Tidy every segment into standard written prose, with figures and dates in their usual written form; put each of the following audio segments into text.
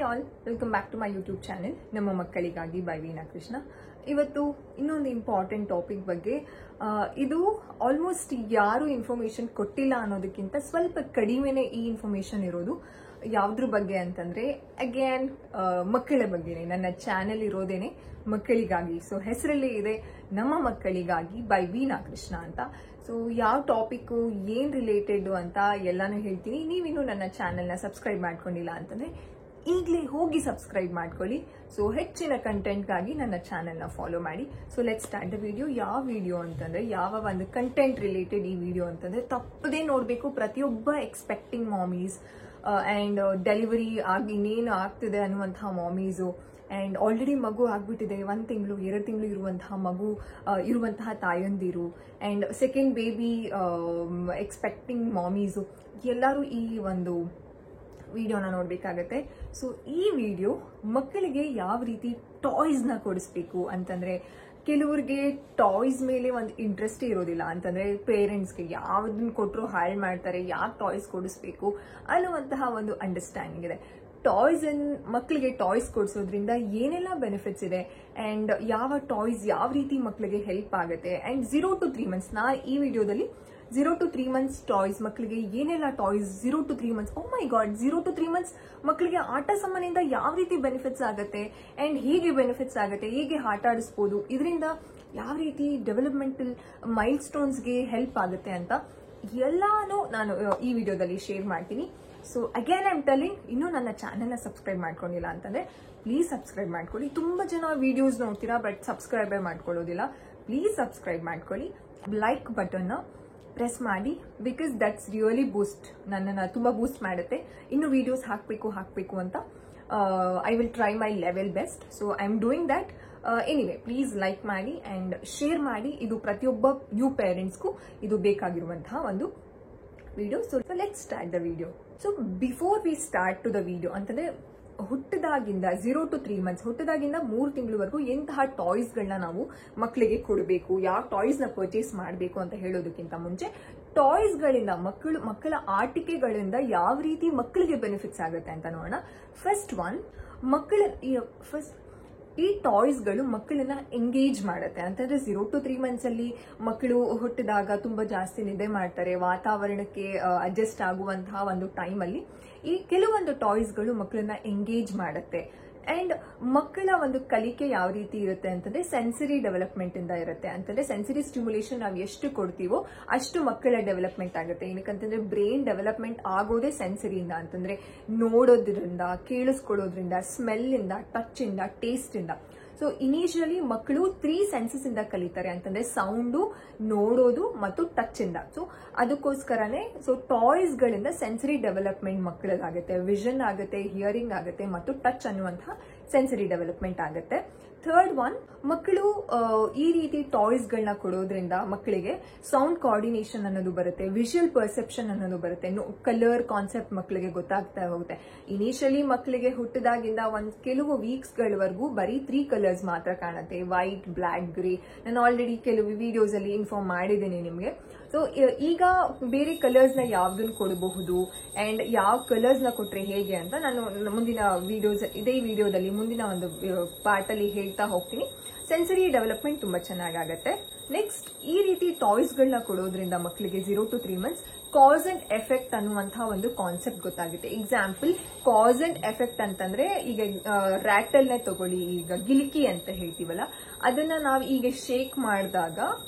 all, welcome back to my YouTube channel ನಮ್ಮ ಮಕ್ಕಳಿಗಾಗಿ by Veena Krishna. ಇವತ್ತು ಇನ್ನೊಂದು ಇಂಪಾರ್ಟೆಂಟ್ ಟಾಪಿಕ್ ಬಗ್ಗೆ, ಇದು ಆಲ್ಮೋಸ್ಟ್ ಯಾರು ಇನ್ಫಾರ್ಮೇಶನ್ ಕೊಟ್ಟಿಲ್ಲ ಅನ್ನೋದಕ್ಕಿಂತ ಸ್ವಲ್ಪ ಕಡಿಮೆನೆ ಈ ಇನ್ಫಾರ್ಮೇಶನ್ ಇರೋದು. ಯಾವ್ದ್ರ ಬಗ್ಗೆ ಅಂತಂದ್ರೆ ಅಗೇನ್ ಮಕ್ಕಳ ಬಗ್ಗೆನೆ. ನನ್ನ ಚಾನೆಲ್ ಇರೋದೇನೆ ಮಕ್ಕಳಿಗಾಗಿ. ಸೊ ಹೆಸರಲ್ಲೇ ಇದೆ ನಮ್ಮ ಮಕ್ಕಳಿಗಾಗಿ ಬೈ ವೀಣಾ ಕೃಷ್ಣ ಅಂತ. ಸೊ ಯಾವ ಟಾಪಿಕ್ ಏನ್ ರಿಲೇಟೆಡ್ ಅಂತ ಎಲ್ಲಾನು ಹೇಳ್ತೀನಿ. ನೀವಿನ್ನು ನನ್ನ ಚಾನೆಲ್ನ ಸಬ್ಸ್ಕ್ರೈಬ್ ಮಾಡ್ಕೊಂಡಿಲ್ಲ ಅಂತಂದ್ರೆ ಈಗಲೇ ಹೋಗಿ ಸಬ್ಸ್ಕ್ರೈಬ್ ಮಾಡ್ಕೊಳ್ಳಿ. ಸೊ ಹೆಚ್ಚಿನ ಕಂಟೆಂಟ್ಗಾಗಿ ನನ್ನ ಚಾನೆಲ್ನ ಫಾಲೋ ಮಾಡಿ. So let start the video. ಯಾವ ವಿಡಿಯೋ ಅಂತಂದ್ರೆ, ಯಾವ ಒಂದು ಕಂಟೆಂಟ್ ರಿಲೇಟೆಡ್ ಈ ವಿಡಿಯೋ ಅಂತಂದ್ರೆ ತಪ್ಪದೇ ನೋಡಬೇಕು ಪ್ರತಿಯೊಬ್ಬ ಎಕ್ಸ್ಪೆಕ್ಟಿಂಗ್ ಮಾಮೀಸ್ ಅಂಡ್ ಡೆಲಿವರಿ ಆಗಿ ಇನ್ನೇನು ಆಗ್ತಿದೆ ಅನ್ನುವಂತಹ ಮಾಮೀಸು ಅಂಡ್ ಆಲ್ರೆಡಿ ಮಗು ಆಗ್ಬಿಟ್ಟಿದೆ, 1 ತಿಂಗಳು 2 ತಿಂಗಳು ಇರುವಂತಹ ಮಗು ಇರುವಂತಹ ತಾಯಂದಿರು ಅಂಡ್ ಸೆಕೆಂಡ್ ಬೇಬಿ ಎಕ್ಸ್ಪೆಕ್ಟಿಂಗ್ ಮಾಮೀಸು ಎಲ್ಲರೂ ಈ ಒಂದು ವಿಡಿಯೋನ ನೋಡ್ಬೇಕಾಗತ್ತೆ. ಸೊ ಈ ವಿಡಿಯೋ ಮಕ್ಕಳಿಗೆ ಯಾವ ರೀತಿ ಟಾಯ್ಸ್ನ ಕೊಡಿಸ್ಬೇಕು ಅಂತಂದ್ರೆ, ಕೆಲವ್ರಿಗೆ ಟಾಯ್ಸ್ ಮೇಲೆ ಒಂದು ಇಂಟ್ರೆಸ್ಟ್ ಇರೋದಿಲ್ಲ. ಅಂತಂದ್ರೆ ಪೇರೆಂಟ್ಸ್ಗೆ ಯಾವ್ದನ್ನ ಕೊಟ್ಟರು ಹಾಳು ಮಾಡ್ತಾರೆ, ಯಾಕೆ ಟಾಯ್ಸ್ ಕೊಡಿಸ್ಬೇಕು ಅನ್ನುವಂತಹ ಒಂದು ಅಂಡರ್ಸ್ಟ್ಯಾಂಡಿಂಗ್ ಇದೆ. ಟಾಯ್ಸ್ ಮಕ್ಕಳಿಗೆ ಟಾಯ್ಸ್ ಕೊಡಿಸೋದ್ರಿಂದ ಏನೆಲ್ಲ ಬೆನಿಫಿಟ್ಸ್ ಇದೆ ಅಂಡ್ ಯಾವ ಟಾಯ್ಸ್ ಯಾವ ರೀತಿ ಮಕ್ಕಳಿಗೆ ಹೆಲ್ಪ್ ಆಗುತ್ತೆ ಅಂಡ್ 0 to 3 months ನಾ ಈ ವಿಡಿಯೋದಲ್ಲಿ 0 to 3 months ಟಾಯ್ಸ್ ಮಕ್ಕಳಿಗೆ ಏನೆಲ್ಲ toys 0 to 3 months, oh my god 0 to 3 months ಮಕ್ಕಳಿಗೆ ಆಟ ಸಾಮಾನಿಂದ ಯಾವ ರೀತಿ ಬೆನಿಫಿಟ್ಸ್ ಆಗುತ್ತೆ ಅಂಡ್ ಹೇಗೆ ಬೆನಿಫಿಟ್ಸ್ ಆಗುತ್ತೆ, ಹೇಗೆ ಆಟ ಆಡಿಸ್ಬೋದು, ಇದರಿಂದ ಯಾವ ರೀತಿ ಡೆವಲಪ್ಮೆಂಟಲ್ ಮೈಲ್ ಸ್ಟೋನ್ಸ್ಗೆ ಹೆಲ್ಪ್ ಆಗುತ್ತೆ ಅಂತ ಎಲ್ಲಾನು ನಾನು ಈ ವಿಡಿಯೋದಲ್ಲಿ ಶೇರ್ ಮಾಡ್ತೀನಿ. So again I am telling, ಇನ್ನೂ ನನ್ನ ಚಾನೆಲ್ನ ಸಬ್ಸ್ಕ್ರೈಬ್ ಮಾಡ್ಕೊಂಡಿಲ್ಲ ಅಂತಂದ್ರೆ ಪ್ಲೀಸ್ ಸಬ್ಸ್ಕ್ರೈಬ್ ಮಾಡ್ಕೊಳ್ಳಿ. ತುಂಬಾ ಜನ ವಿಡಿಯೋಸ್ ನೋಡ್ತೀರಾ ಬಟ್ ಸಬ್ಸ್ಕ್ರೈಬೇ ಮಾಡ್ಕೊಳ್ಳೋದಿಲ್ಲ. ಪ್ಲೀಸ್ ಸಬ್ಸ್ಕ್ರೈಬ್ ಮಾಡ್ಕೊಳ್ಳಿ. ಲೈಕ್ ಬಟನ್ನ ಪ್ರೆಸ್ ಮಾಡಿ, ಬಿಕಾಸ್ ದಟ್ಸ್ ರಿಯಲಿ ಬೂಸ್ಟ್, ನನ್ನನ್ನು ತುಂಬಾ ಬೂಸ್ಟ್ ಮಾಡುತ್ತೆ. ಇನ್ನು ವಿಡಿಯೋಸ್ ಹಾಕಬೇಕು ಅಂತ. I will try my level best. So I am doing that. Anyway please like ಮಾಡಿ ಅಂಡ್ ಶೇರ್ ಮಾಡಿ. ಇದು ಪ್ರತಿಯೊಬ್ಬ ನ್ಯೂ ಪೇರೆಂಟ್ಸ್ಗೂ ಇದು ಬೇಕಾಗಿರುವಂತಹ ಒಂದು video. So let's start the video. So before we start to the video ಅಂತಂದ್ರೆ, ಹುಟ್ಟಿದಾಗಿಂದ 0 to 3 months, ಹುಟ್ಟಿದಾಗಿಂದ 3 ತಿಂಗಳವರೆಗೂ ಎಂತಹ ಟಾಯ್ಸ್ಗಳನ್ನ ನಾವು ಮಕ್ಕಳಿಗೆ ಕೊಡಬೇಕು, ಯಾವ ಟಾಯ್ಸ್ನ ಪರ್ಚೇಸ್ ಮಾಡಬೇಕು ಅಂತ ಹೇಳೋದಕ್ಕಿಂತ ಮುಂಚೆ, ಟಾಯ್ಸ್ಗಳಿಂದ ಮಕ್ಕಳ ಆಟಿಕೆಗಳಿಂದ ಯಾವ ರೀತಿ ಮಕ್ಕಳಿಗೆ ಬೆನಿಫಿಟ್ಸ್ ಆಗುತ್ತೆ ಅಂತ ನೋಡೋಣ. ಫಸ್ಟ್ ಒನ್, ಈ ಟಾಯ್ಸ್ಗಳು ಮಕ್ಕಳನ್ನ ಎಂಗೇಜ್ ಮಾಡುತ್ತೆ. ಅಂತಂದ್ರೆ 0 to 3 months ಅಲ್ಲಿ ಮಕ್ಕಳು ಹುಟ್ಟಿದಾಗ ತುಂಬಾ ಜಾಸ್ತಿ ನಿದ್ದೆ ಮಾಡ್ತಾರೆ, ವಾತಾವರಣಕ್ಕೆ ಅಡ್ಜಸ್ಟ್ ಆಗುವಂತಹ ಒಂದು ಟೈಮ್ ಅಲ್ಲಿ ಈ ಕೆಲವೊಂದು ಟಾಯ್ಸ್ಗಳು ಮಕ್ಕಳನ್ನ ಎಂಗೇಜ್ ಮಾಡುತ್ತೆ. ಅಂಡ್ ಮಕ್ಕಳ ಒಂದು ಕಲಿಕೆ ಯಾವ ರೀತಿ ಇರುತ್ತೆ ಅಂತಂದ್ರೆ ಸೆನ್ಸರಿ ಡೆವಲಪ್ಮೆಂಟ್ ಇಂದ ಇರುತ್ತೆ. ಅಂತಂದ್ರೆ ಸೆನ್ಸರಿ ಸ್ಟಿಮ್ಯುಲೇಷನ್ ನಾವು ಎಷ್ಟು ಕೊಡ್ತೀವೋ ಅಷ್ಟು ಮಕ್ಕಳ ಡೆವಲಪ್ಮೆಂಟ್ ಆಗುತ್ತೆ. ಏನಕ್ಕಂತಂದ್ರೆ ಬ್ರೈನ್ ಡೆವಲಪ್ಮೆಂಟ್ ಆಗೋದೇ ಸೆನ್ಸರಿಯಿಂದ. ಅಂತಂದ್ರೆ ನೋಡೋದ್ರಿಂದ, ಕೇಳಿಸ್ಕೊಳ್ಳೋದ್ರಿಂದ, ಸ್ಮೆಲ್ ಇಂದ, ಟಚ್ ಇಂದ, ಟೇಸ್ಟ್ ಇಂದ. ಸೊ ಇನಿಷಿಯಲಿ ಮಕ್ಕಳು 3 ಸೆನ್ಸಸ್ ಇಂದ ಕಲಿತಾರೆ. ಅಂತಂದ್ರೆ ಸೌಂಡು, ನೋಡೋದು ಮತ್ತು ಟಚ್ ಇಂದ. ಸೊ ಅದಕ್ಕೋಸ್ಕರನೇ ಸೊ ಟಾಯ್ಸ್ ಗಳಿಂದ ಸೆನ್ಸರಿ ಡೆವಲಪ್ಮೆಂಟ್ ಮಕ್ಕಳಿಗಾಗುತ್ತೆ, ವಿಷನ್ ಆಗುತ್ತೆ, ಹಿಯರಿಂಗ್ ಆಗುತ್ತೆ ಮತ್ತು ಟಚ್ ಅನ್ನುವಂತಹ ಸೆನ್ಸರಿ ಡೆವಲಪ್ಮೆಂಟ್ ಆಗುತ್ತೆ. ಥರ್ಡ್ ಒನ್, ಮಕ್ಕಳು ಈ ರೀತಿ ಟಾಯ್ಸ್ ಗಳನ್ನ ಕೊಡೋದ್ರಿಂದ ಮಕ್ಕಳಿಗೆ ಸೌಂಡ್ ಕೋಆರ್ಡಿನೇಷನ್ ಅನ್ನೋದು ಬರುತ್ತೆ, ವಿಜುವಲ್ ಪರ್ಸೆಪ್ಷನ್ ಅನ್ನೋದು ಬರುತ್ತೆ, ಕಲರ್ ಕಾನ್ಸೆಪ್ಟ್ ಮಕ್ಕಳಿಗೆ ಗೊತ್ತಾಗ್ತಾ ಹೋಗುತ್ತೆ. ಇನಿಷಿಯಲಿ ಮಕ್ಕಳಿಗೆ ಹುಟ್ಟಿದಾಗಿಂದ ಕೆಲವು ವೀಕ್ಸ್ ಗಳವರೆಗೂ ಬರೀ 3 ಕಲರ್ಸ್ ಮಾತ್ರ ಕಾಣುತ್ತೆ, ವೈಟ್, ಬ್ಲಾಕ್, ಗ್ರೇ. ನಾನು ಆಲ್ರೆಡಿ ಕೆಲವು ವಿಡಿಯೋಸ್ ಅಲ್ಲಿ ಇನ್ಫಾರ್ಮ್ ಮಾಡಿದ್ದೇನೆ ನಿಮಗೆ. ಸೊ ಈಗ ಬೇರೆ ಕಲರ್ಸ್ ನ ಯಾವ್ದನ್ನ ಕೊಡಬಹುದು ಅಂಡ್ ಯಾವ ಕಲರ್ಸ್ ನ ಕೊಟ್ರೆ ಹೇಗೆ ಅಂತ ನಾನು ಮುಂದಿನ ವಿಡಿಯೋಸ್, ಇದೇ ವಿಡಿಯೋದಲ್ಲಿ ಮುಂದಿನ ಒಂದು ಪಾರ್ಟ್ ಅಲ್ಲಿ ಹೇಳ್ತಾ ಹೋಗ್ತೀನಿ. ಸೆನ್ಸರಿ ಡೆವಲಪ್ಮೆಂಟ್ ತುಂಬಾ ಚೆನ್ನಾಗಾಗತ್ತೆ. ನೆಕ್ಸ್ಟ್, ಈ ರೀತಿ ಟಾಯ್ಸ್ ಗಳನ್ನ ಕೊಡೋದ್ರಿಂದ ಮಕ್ಕಳಿಗೆ 0 to 3 months cause and effect ಅನ್ನುವಂತಹ ಒಂದು ಕಾನ್ಸೆಪ್ಟ್ ಗೊತ್ತಾಗುತ್ತೆ. ಎಕ್ಸಾಂಪಲ್, ಕಾಸ್ ಅಂಡ್ ಎಫೆಕ್ಟ್ ಅಂತಂದ್ರೆ, ಈಗ ರ್ಯಾಟಲ್ ನ ತಗೊಳ್ಳಿ, ಈಗ ಗಿಲಿಕಿ ಅಂತ ಹೇಳ್ತೀವಲ್ಲ, ಅದನ್ನ ನಾವು ಈಗ ಶೇಕ್ ಮಾಡಿದಾಗ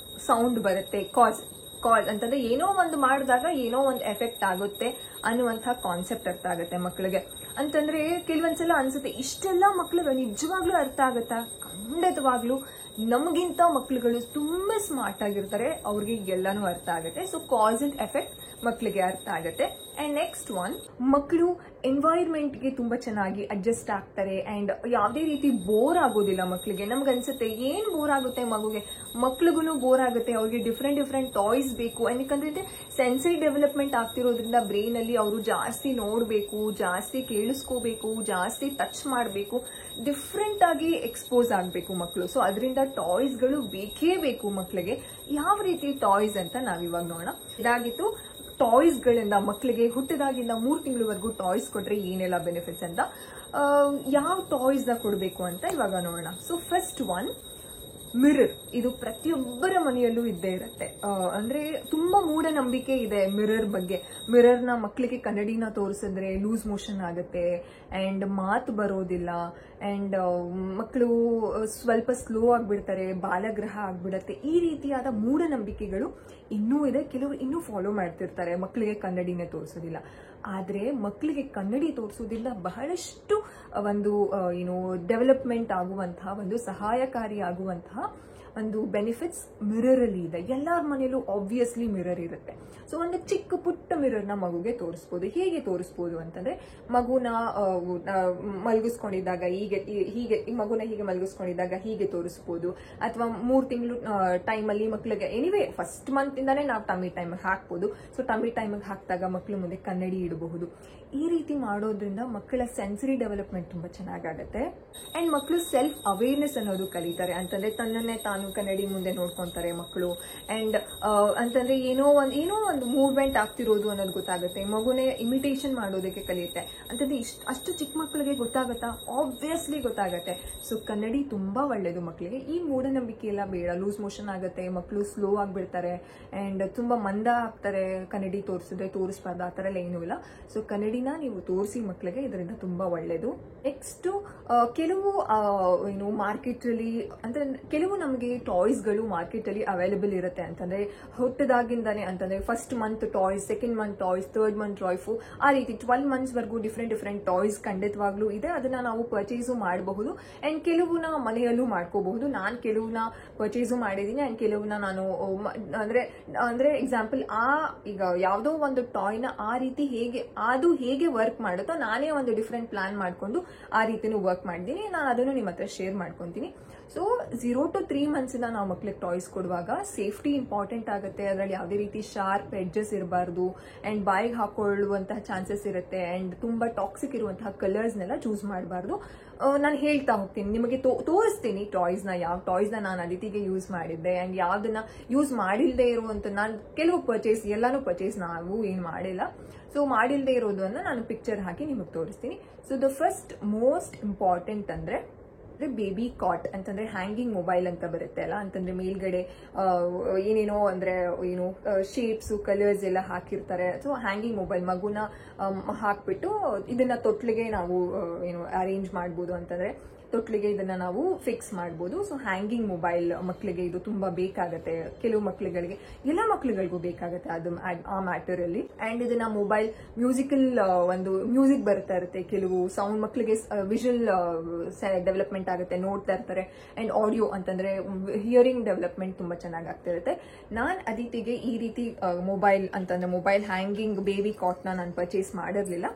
ಸೌಂಡ್ ಬರುತ್ತೆ. ಕಾಸ್ ಅಂತಂದ್ರೆ ಏನೋ ಒಂದು ಮಾಡಿದಾಗ ಏನೋ ಒಂದು ಎಫೆಕ್ಟ್ ಆಗುತ್ತೆ ಅನ್ನುವಂತಹ ಕಾನ್ಸೆಪ್ಟ್ ಅರ್ಥ ಆಗುತ್ತೆ ಮಕ್ಕಳಿಗೆ. ಅಂತಂದ್ರೆ ಕೆಲವೊಂದ್ಸಲ ಅನ್ಸುತ್ತೆ, ಇಷ್ಟೆಲ್ಲ ಮಕ್ಕಳಿಗೆ ನಿಜವಾಗ್ಲೂ ಅರ್ಥ ಆಗತ್ತಾ? ಖಂಡಿತವಾಗ್ಲೂ ನಮಗಿಂತ ಮಕ್ಕಳುಗಳು ತುಂಬಾ ಸ್ಮಾರ್ಟ್ ಆಗಿರ್ತಾರೆ, ಅವ್ರಿಗೆ ಎಲ್ಲಾನು ಅರ್ಥ ಆಗುತ್ತೆ. ಸೊ ಕಾಸ್ ಅಂಡ್ ಎಫೆಕ್ಟ್ ಮಕ್ಕಳಿಗೆ ಅರ್ಥ ಆಗುತ್ತೆ. ಅಂಡ್ ನೆಕ್ಸ್ಟ್ ಒನ್, ಮಕ್ಕಳು ಎನ್ವೈರ್ಮೆಂಟ್ ಗೆ ತುಂಬಾ ಚೆನ್ನಾಗಿ ಅಡ್ಜಸ್ಟ್ ಆಗ್ತಾರೆ ಅಂಡ್ ಯಾವುದೇ ರೀತಿ ಬೋರ್ ಆಗೋದಿಲ್ಲ ಮಕ್ಕಳಿಗೆ. ನಮ್ಗೆ ಅನ್ಸುತ್ತೆ ಏನ್ ಬೋರ್ ಆಗುತ್ತೆ ಮಗುಗೆ, ಮಕ್ಳಿಗೂ ಬೋರ್ ಆಗುತ್ತೆ, ಅವ್ರಿಗೆ ಡಿಫ್ರೆಂಟ್ ಟಾಯ್ಸ್ ಬೇಕು. ಯಾಕಂದ್ರೆ ಸೆನ್ಸರಿ ಡೆವಲಪ್ಮೆಂಟ್ ಆಗ್ತಿರೋದ್ರಿಂದ ಬ್ರೈನ್ ಅಲ್ಲಿ ಅವರು ಜಾಸ್ತಿ ನೋಡ್ಬೇಕು, ಜಾಸ್ತಿ ಕೇಳಿಸ್ಕೋಬೇಕು, ಜಾಸ್ತಿ ಟಚ್ ಮಾಡಬೇಕು, ಡಿಫ್ರೆಂಟ್ ಆಗಿ ಎಕ್ಸ್ಪೋಸ್ ಆಗ್ಬೇಕು ಮಕ್ಕಳು. ಸೊ ಅದರಿಂದ ಟಾಯ್ಸ್ ಗಳು ಬೇಕೇ ಬೇಕು ಮಕ್ಕಳಿಗೆ. ಯಾವ ರೀತಿ ಟಾಯ್ಸ್ ಅಂತ ನಾವಿವಾಗ ನೋಡೋಣ. ಇದಾಗಿತ್ತು ಟಾಯ್ಸ್ಗಳಿಂದ ಮಕ್ಕಳಿಗೆ ಹುಟ್ಟಿದಾಗಿಂದ 3 ತಿಂಗಳವರೆಗೂ ಟಾಯ್ಸ್ ಕೊಟ್ರೆ ಏನೆಲ್ಲ ಬೆನಿಫಿಟ್ಸ್ ಅಂತ, ಯಾವ ಟಾಯ್ಸ್ನ ಕೊಡಬೇಕು ಅಂತ ಇವಾಗ ನೋಡೋಣ. So first one mirror. ಇದು ಪ್ರತಿಯೊಬ್ಬರ ಮನೆಯಲ್ಲೂ ಇದ್ದೇ ಇರುತ್ತೆ. ಅಂದ್ರೆ ತುಂಬಾ ಮೂಢನಂಬಿಕೆ ಇದೆ ಮಿರರ್ ಬಗ್ಗೆ. ಮಿರರ್ನ ಮಕ್ಕಳಿಗೆ ಕನ್ನಡಿನ ತೋರಿಸಿದ್ರೆ ಲೂಸ್ ಮೋಷನ್ ಆಗುತ್ತೆ ಅಂಡ್ ಮಾತು ಬರೋದಿಲ್ಲ ಅಂಡ್ ಮಕ್ಕಳು ಸ್ವಲ್ಪ ಸ್ಲೋ ಆಗ್ಬಿಡ್ತಾರೆ, ಬಾಲಗ್ರಹ ಆಗ್ಬಿಡತ್ತೆ. ಈ ರೀತಿಯಾದ ಮೂಢನಂಬಿಕೆಗಳು ಇನ್ನೂ ಇದೆ. ಕೆಲವರು ಇನ್ನೂ ಫಾಲೋ ಮಾಡ್ತಿರ್ತಾರೆ, ಮಕ್ಕಳಿಗೆ ಕನ್ನಡಿನೇ ತೋರಿಸೋದಿಲ್ಲ. ಆದ್ರೆ ಮಕ್ಕಳಿಗೆ ಕನ್ನಡಿ ತೋರಿಸೋದ್ರಿಂದ ಬಹಳಷ್ಟು ಒಂದು ಡೆವಲಪ್ಮೆಂಟ್ ಆಗುವಂತಹ, ಒಂದು ಸಹಾಯಕಾರಿ ಆಗುವಂತಹ ಒಂದು ಬೆನಿಫಿಟ್ಸ್ ಮಿರರ್ ಅಲ್ಲಿ ಇದೆ. ಎಲ್ಲರ ಮನೆಯಲ್ಲೂ ಆಬ್ವಿಯಸ್ಲಿ ಮಿರರ್ ಇರುತ್ತೆ. ಸೊ ಒಂದು ಚಿಕ್ಕ ಪುಟ್ಟ ಮಿರರ್ನ ಮಗುಗೆ ತೋರಿಸ್ಬೋದು. ಹೇಗೆ ತೋರಿಸ್ಬೋದು ಅಂತಂದ್ರೆ, ಮಗುನ ಮಲಗಿಸ್ಕೊಂಡಿದ್ದಾಗ ಹೀಗೆ ಮಗುನ ಹೀಗೆ ಮಲಗಿಸ್ಕೊಂಡಿದ್ದಾಗ ಹೀಗೆ ತೋರಿಸ್ಬೋದು. ಅಥವಾ 3 ತಿಂಗಳು ಟೈಮಲ್ಲಿ ಮಕ್ಕಳಿಗೆ ಎನಿವೇ ಫಸ್ಟ್ ಮಂತ್ ಇಂದಾನೇ ನಾವು ಟಮ್ಮಿ ಟೈಮಿಗೆ ಹಾಕ್ಬೋದು. ಸೊ ಟಮ್ಮಿ ಟೈಮಿಗೆ ಹಾಕಿದಾಗ ಮಕ್ಕಳು ಮುಂದೆ ಕನ್ನಡಿ ಇಡಬಹುದು. ಈ ರೀತಿ ಮಾಡೋದ್ರಿಂದ ಮಕ್ಕಳ ಸೆನ್ಸರಿ ಡೆವಲಪ್ಮೆಂಟ್ ತುಂಬಾ ಚೆನ್ನಾಗಾಗತ್ತೆ ಅಂಡ್ ಮಕ್ಕಳು ಸೆಲ್ಫ್ ಅವೇರ್ನೆಸ್ ಅನ್ನೋದು ಕಲಿತಾರೆ. ಅಂತಂದ್ರೆ ತನ್ನನ್ನೇ ತಾನು ಕನ್ನಡಿ ಮುಂದೆ ನೋಡ್ಕೊಂತಾರೆ ಮಕ್ಕಳು. ಅಂಡ್ ಅಂತಂದ್ರೆ ಏನೋ ಒಂದು ಮೂವ್ಮೆಂಟ್ ಆಗ್ತಿರೋದು ಅನ್ನೋದು ಗೊತ್ತಾಗುತ್ತೆ. ಮಗುನೇ ಇಮಿಟೇಷನ್ ಮಾಡೋದಕ್ಕೆ ಕಲಿಯುತ್ತೆ. ಅಂತಂದ್ರೆ ಅಷ್ಟು ಚಿಕ್ಕ ಮಕ್ಕಳಿಗೆ ಗೊತ್ತಾಗತ್ತಾ? ಆಬ್ವಿಯಸ್ಲಿ ಗೊತ್ತಾಗತ್ತೆ. ಸೊ ಕನ್ನಡಿ ತುಂಬಾ ಒಳ್ಳೇದು ಮಕ್ಕಳಿಗೆ. ಈ ಮೂಢನಂಬಿಕೆ ಎಲ್ಲ ಬೇಡ. ಲೂಸ್ ಮೋಷನ್ ಆಗುತ್ತೆ, ಮಕ್ಕಳು ಸ್ಲೋ ಆಗ್ಬಿಡ್ತಾರೆ ಅಂಡ್ ತುಂಬಾ ಮಂದ ಆಗ್ತಾರೆ ಕನ್ನಡಿ ತೋರಿಸಿದ್ರೆ, ತೋರಿಸಬಾರ್ದು ಆ ತರ ಎಲ್ಲ ಏನೂ ಇಲ್ಲ. ಸೊ ಕನ್ನಡಿನ ನೀವು ತೋರಿಸಿ ಮಕ್ಕಳಿಗೆ, ಇದರಿಂದ ತುಂಬಾ ಒಳ್ಳೇದು. ನೆಕ್ಸ್ಟ್ ಕೆಲವು ಮಾರ್ಕೆಟ್ ಅಲ್ಲಿ ಅಂದ್ರೆ ಕೆಲವು ನಮಗೆ ಟಾಯ್ಸ್ಗಳು ಮಾರ್ಕೆಟ್ ಅಲ್ಲಿ ಅವೈಲೇಬಲ್ ಇರುತ್ತೆ. ಅಂತಂದ್ರೆ ಹುಟ್ಟಿದಾಗಿಂದಾನೆ, ಅಂತಂದ್ರೆ first month toys, second month toys, third month toys, ಆ ರೀತಿ 12 ಮಂತ್ಸ್ ವರ್ಗೂ ಡಿಫ್ರೆಂಟ್ ಟಾಯ್ಸ್ ಖಂಡಿತವಾಗ್ಲೂ ಇದೆ. ಅದನ್ನ ನಾವು ಪರ್ಚೇಸು ಮಾಡಬಹುದು ಅಂಡ್ ಕೆಲವುನ ಮನೆಯಲ್ಲೂ ಮಾಡ್ಕೋಬಹುದು. ನಾನು ಕೆಲವುನ ಪರ್ಚೇಸು ಮಾಡಿದೀನಿ ಅಂಡ್ ಕೆಲವುನ ನಾನು ಅಂದ್ರೆ ಎಕ್ಸಾಂಪಲ್ ಈಗ ಯಾವುದೋ ಒಂದು ಟಾಯ್ನ ಆ ರೀತಿ ಹೇಗೆ ವರ್ಕ್ ಮಾಡುತ್ತೋ ನಾನೇ ಒಂದು ಡಿಫ್ರೆಂಟ್ ಪ್ಲಾನ್ ಮಾಡ್ಕೊಂಡು ಆ ರೀತಿನೂ ವರ್ಕ್ ಮಾಡಿದೀನಿ. ನಾನು ಅದನ್ನು ನಿಮ್ಮ ಹತ್ರ ಶೇರ್ ಮಾಡ್ಕೊಂತೀನಿ. ಸೊ 0 to 3 months ನಾವು ಮಕ್ಕಳಿಗೆ ಟಾಯ್ಸ್ ಕೊಡುವಾಗ ಸೇಫ್ಟಿ ಇಂಪಾರ್ಟೆಂಟ್ ಆಗುತ್ತೆ. ಅದರಲ್ಲಿ ಯಾವುದೇ ರೀತಿ ಶಾರ್ಪ್ ಎಡ್ಜಸ್ ಇರಬಾರ್ದು ಅಂಡ್ ಬಾಯಿಗೆ ಹಾಕೊಳ್ಳುವಂತಹ ಚಾನ್ಸಸ್ ಇರುತ್ತೆ ಅಂಡ್ ತುಂಬಾ ಟಾಕ್ಸಿಕ್ ಇರುವಂತಹ ಕಲರ್ಸ್ನೆಲ್ಲ ಚೂಸ್ ಮಾಡಬಾರ್ದು. ನಾನು ಹೇಳ್ತಾ ಹೋಗ್ತೀನಿ, ನಿಮಗೆ ತೋರಿಸ್ತೀನಿ ಟಾಯ್ಸ್ನ, ಯಾವ ಟಾಯ್ಸ್ನ ನಾನು ಅದಿತಿಗೆ ಯೂಸ್ ಮಾಡಿದ್ದೆ ಅಂಡ್ ಯಾವ್ದನ್ನ ಯೂಸ್ ಮಾಡಿಲ್ಲದೆ ಇರುವಂತ. ನಾನು ಕೆಲವು ಎಲ್ಲಾನು ಪರ್ಚೇಸ್ ನಾವು ಏನು ಮಾಡಿಲ್ಲ. ಸೊ ಮಾಡಿಲ್ಲದೆ ಇರೋದನ್ನ ನಾನು ಪಿಕ್ಚರ್ ಹಾಕಿ ನಿಮಗೆ ತೋರಿಸ್ತೀನಿ. So the first most important ಅಂದ್ರೆ ಬೇಬಿ ಕಾಟ್. ಅಂತಂದ್ರೆ ಹ್ಯಾಂಗಿಂಗ್ ಮೊಬೈಲ್ ಅಂತ ಬರುತ್ತೆ ಅಲ್ಲ, ಅಂತಂದ್ರೆ ಮೇಲ್ಗಡೆ ಏನೇನೋ ಅಂದ್ರೆ ಶೇಪ್ಸ್ ಕಲರ್ಸ್ ಎಲ್ಲ ಹಾಕಿರ್ತಾರೆ. ಸೊ ಹ್ಯಾಂಗಿಂಗ್ ಮೊಬೈಲ್ ಮಗುನ ಹಾಕ್ಬಿಟ್ಟು ಇದನ್ನ ತೊಟ್ಲಿಗೆ ನಾವು ಅರೇಂಜ್ ಮಾಡ್ಬೋದು. ಅಂತಂದ್ರೆ ತೊಟ್ಲಿಗೆ ಇದನ್ನ ನಾವು ಫಿಕ್ಸ್ ಮಾಡ್ಬೋದು. ಸೊ ಹ್ಯಾಂಗಿಂಗ್ ಮೊಬೈಲ್ ಮಕ್ಕಳಿಗೆ ಇದು ತುಂಬಾ ಬೇಕಾಗತ್ತೆ. ಕೆಲವು ಮಕ್ಕಳುಗಳಿಗೆ, ಎಲ್ಲ ಮಕ್ಕಳುಗಳಿಗೂ ಬೇಕಾಗತ್ತೆ ಅದು ಆ ಮ್ಯಾಟರ್ ಅಲ್ಲಿ. ಅಂಡ್ ಇದನ್ನ ಮೊಬೈಲ್ ಒಂದು ಮ್ಯೂಸಿಕ್ ಬರ್ತಾ ಇರುತ್ತೆ. ಕೆಲವು ಸೌಂಡ್ ಮಕ್ಕಳಿಗೆ ವಿಜುವಲ್ ಡೆವಲಪ್ಮೆಂಟ್ ಆಗುತ್ತೆ, ನೋಡ್ತಾ ಇರ್ತಾರೆ. ಅಂಡ್ ಆಡಿಯೋ ಅಂತಂದ್ರೆ ಹಿಯರಿಂಗ್ ಡೆವಲಪ್ಮೆಂಟ್ ತುಂಬಾ ಚೆನ್ನಾಗಿ ಆಗ್ತಿರುತ್ತೆ. ನಾನ್ ಅದಿತಿಗೆ ಈ ರೀತಿ ಮೊಬೈಲ್ ಹ್ಯಾಂಗಿಂಗ್ ಬೇಬಿ ಕಾಟ್ ನಾನು ಪರ್ಚೇಸ್ ಮಾಡಿರ್ಲಿಲ್ಲ.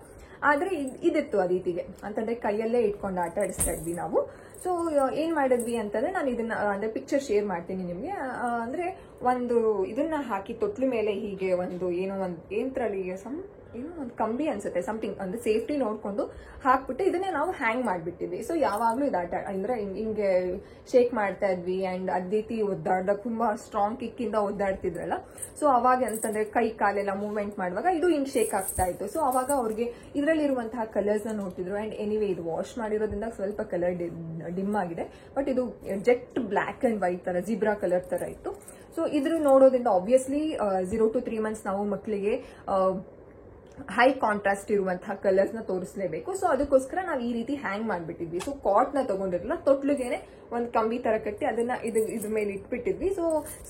ಆದ್ರೆ ಇದಿತ್ತು ಅದಿತಿಗೆ. ಅಂತಂದ್ರೆ ಕೈಯಲ್ಲೇ ಇಟ್ಕೊಂಡು ಆಟ ಆಡಿಸ್ತಾ ಇದ್ವಿ ನಾವು. ಸೊ ಏನ್ ಮಾಡಿದ್ವಿ ಅಂತಂದ್ರೆ, ನಾನು ಇದನ್ನ ಅಂದ್ರೆ ಪಿಕ್ಚರ್ ಶೇರ್ ಮಾಡ್ತೀನಿ ನಿಮ್ಗೆ. ಅಂದ್ರೆ ಒಂದು ಇದನ್ನ ಹಾಕಿ ತೊಟ್ಲು ಮೇಲೆ ಹೀಗೆ ಒಂದು ಕಂಬಿ ಅನ್ಸುತ್ತೆ, ಸಮಥಿಂಗ್ ಅಂದ್ರೆ ಸೇಫ್ಟಿ ನೋಡ್ಕೊಂಡು ಹಾಕ್ಬಿಟ್ಟು ಇದನ್ನೇ ನಾವು ಹ್ಯಾಂಗ್ ಮಾಡ್ಬಿಟ್ಟಿದ್ವಿ. ಸೊ ಯಾವಾಗ್ಲೂ ಇದು ಆಟ ಅಂದ್ರೆ ಹಿಂಗೆ ಶೇಕ್ ಮಾಡ್ತಾ ಇದ್ವಿ ಅಂಡ್ ಅದಿತಿ ತುಂಬಾ ಸ್ಟ್ರಾಂಗ್ ಕಿಕ್ ಇಂದ ಒದ್ದಾಡ್ತಿದ್ರಲ್ಲ. ಸೊ ಅವಾಗ ಅಂತಂದ್ರೆ ಕೈ ಕಾಲೆಲ್ಲ ಮೂವ್ಮೆಂಟ್ ಮಾಡುವಾಗ ಇದು ಹಿಂಗ್ ಶೇಕ್ ಆಗ್ತಾ ಇತ್ತು. ಸೊ ಅವಾಗ ಅವ್ರಿಗೆ ಇದರಲ್ಲಿರುವಂತಹ ಕಲರ್ಸ್ ನ ನೋಡ್ತಿದ್ರು. ಅಂಡ್ ಎನಿವೇ ಇದು ವಾಶ್ ಮಾಡಿರೋದ್ರಿಂದ ಸ್ವಲ್ಪ ಕಲರ್ ಡಿಮ್ ಆಗಿದೆ, ಬಟ್ ಇದು ಜೆಟ್ ಬ್ಲಾಕ್ ಅಂಡ್ ವೈಟ್ ತರ ಜಿಬ್ರಾ ಕಲರ್ ತರ ಇತ್ತು. ಸೊ ಇದ್ರ ನೋಡೋದ್ರಿಂದ ಆಬ್ವಿಯಸ್ಲಿ 0 to 3 months ನಾವು ಮಕ್ಕಳಿಗೆ ಹೈ ಕಾಂಟ್ರಾಸ್ಟ್ ಇರುವಂತಹ ಕಲರ್ಸ್ ನ ತೋರಿಸಲೇಬೇಕು. ಸೊ ಅದಕ್ಕೋಸ್ಕರ ನಾವು ಈ ರೀತಿ ಹ್ಯಾಂಗ್ ಮಾಡ್ಬಿಟ್ಟಿದ್ವಿ. ಸೊ ಕಾಟ್ ನ ತಗೊಂಡಿರಲ್ಲ, ತೊಟ್ಲಿಗೆನೆ ಒಂದು ಕಂಬಿ ತರ ಕಟ್ಟಿ ಅದನ್ನ ಇದ್ರ ಮೇಲೆ ಇಟ್ಬಿಟ್ಟಿದ್ವಿ. ಸೊ